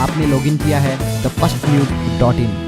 आपने लॉगिन किया है thefirstnews.in।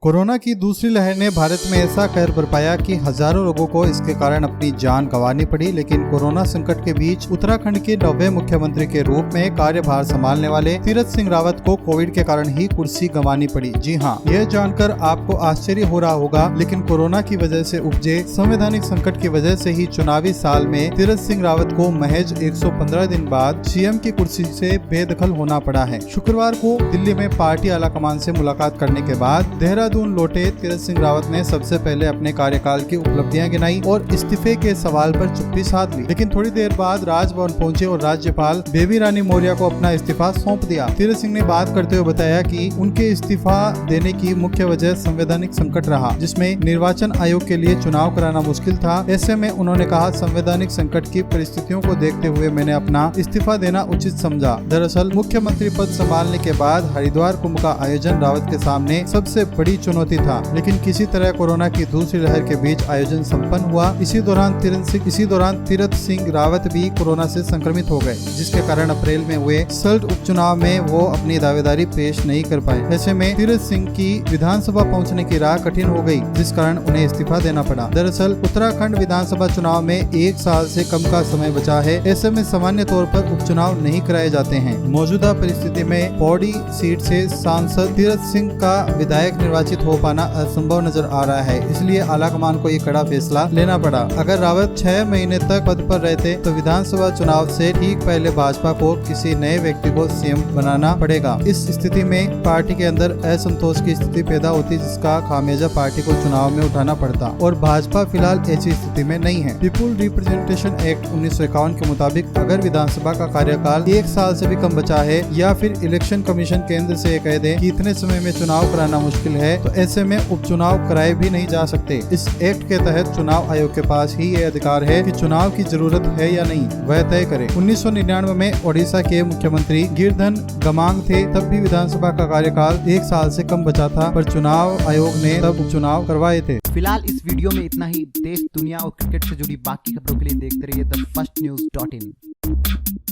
कोरोना की दूसरी लहर ने भारत में ऐसा कहर बरपाया कि हजारों लोगों को इसके कारण अपनी जान गंवानी पड़ी। लेकिन कोरोना संकट के बीच उत्तराखंड के 9वें मुख्यमंत्री के रूप में कार्यभार संभालने वाले तीरथ सिंह रावत को कोविड के कारण ही कुर्सी गंवानी पड़ी। जी हां, यह जानकर आपको आश्चर्य हो रहा होगा, लेकिन कोरोना की वजह से उपजे संवैधानिक संकट की वजह से ही चुनावी साल में तीरथ सिंह रावत को महज 115 दिन बाद सीएम की कुर्सी से बेदखल होना पड़ा है। शुक्रवार को दिल्ली में पार्टी आलाकमान से मुलाकात करने के बाद देहरादून लौटे तीरथ सिंह रावत ने सबसे पहले अपने कार्यकाल की उपलब्धियां गिनाई और इस्तीफे के सवाल पर चुप्पी साध ली। लेकिन थोड़ी देर बाद राजभवन पहुंचे और राज्यपाल बेबी रानी मौर्य को अपना इस्तीफा सौंप दिया। तीरथ सिंह ने बात करते हुए बताया कि उनके इस्तीफा देने की मुख्य वजह संवैधानिक संकट रहा, जिसमें निर्वाचन आयोग के लिए चुनाव कराना मुश्किल था। ऐसे में उन्होंने कहा, संवैधानिक संकट की परिस्थितियों को देखते हुए मैंने अपना इस्तीफा देना उचित समझा। दरअसल मुख्यमंत्री पद संभालने के बाद हरिद्वार कुंभ का आयोजन रावत के सामने सबसे बड़ी चुनौती था, लेकिन किसी तरह कोरोना की दूसरी लहर के बीच आयोजन संपन्न हुआ। इसी दौरान तीरथ सिंह रावत भी कोरोना से संक्रमित हो गए, जिसके कारण अप्रैल में हुए सल्ट उपचुनाव में वो अपनी दावेदारी पेश नहीं कर पाए। ऐसे में तीरथ सिंह की विधानसभा पहुंचने की राह कठिन हो गई, जिस कारण उन्हें इस्तीफा देना पड़ा। दरअसल उत्तराखंड विधानसभा चुनाव में 1 साल से कम का समय बचा है। ऐसे में सामान्य तौर पर उपचुनाव नहीं कराए जाते हैं। मौजूदा परिस्थिति में पौड़ी सीट से सांसद तीरथ सिंह का विधायक निर्वाचित हो पाना असंभव नजर आ रहा है, इसलिए आलाकमान को ये कड़ा फैसला लेना पड़ा। अगर रावत 6 महीने तक पद पर रहते तो विधानसभा चुनाव से ठीक पहले भाजपा को किसी नए व्यक्ति को सीएम बनाना पड़ेगा। इस स्थिति में पार्टी के अंदर असंतोष की स्थिति पैदा होती, जिसका खामियाजा पार्टी को चुनाव में उठाना पड़ता, और भाजपा फिलहाल ऐसी स्थिति में नहीं है। पीपुल रिप्रेजेंटेशन एक्ट 1951 के मुताबिक अगर विधानसभा का कार्यकाल 1 साल से भी कम बचा है या फिर इलेक्शन कमीशन केंद्र से कह दे कि इतने समय में चुनाव कराना मुश्किल है, तो ऐसे में उपचुनाव कराए भी नहीं जा सकते। इस एक्ट के तहत चुनाव आयोग के पास ही ये अधिकार है कि चुनाव की जरूरत है या नहीं, वह तय करे। 1999 में ओडिशा के मुख्यमंत्री गिरधन गमांग थे, तब भी विधानसभा का कार्यकाल 1 साल से कम बचा था, पर चुनाव आयोग ने तब उपचुनाव करवाए थे। फिलहाल इस वीडियो में इतना ही। देश, दुनिया और क्रिकेट से जुड़ी बाकी खबरों के लिए देखते रहिए thefirstnews.in।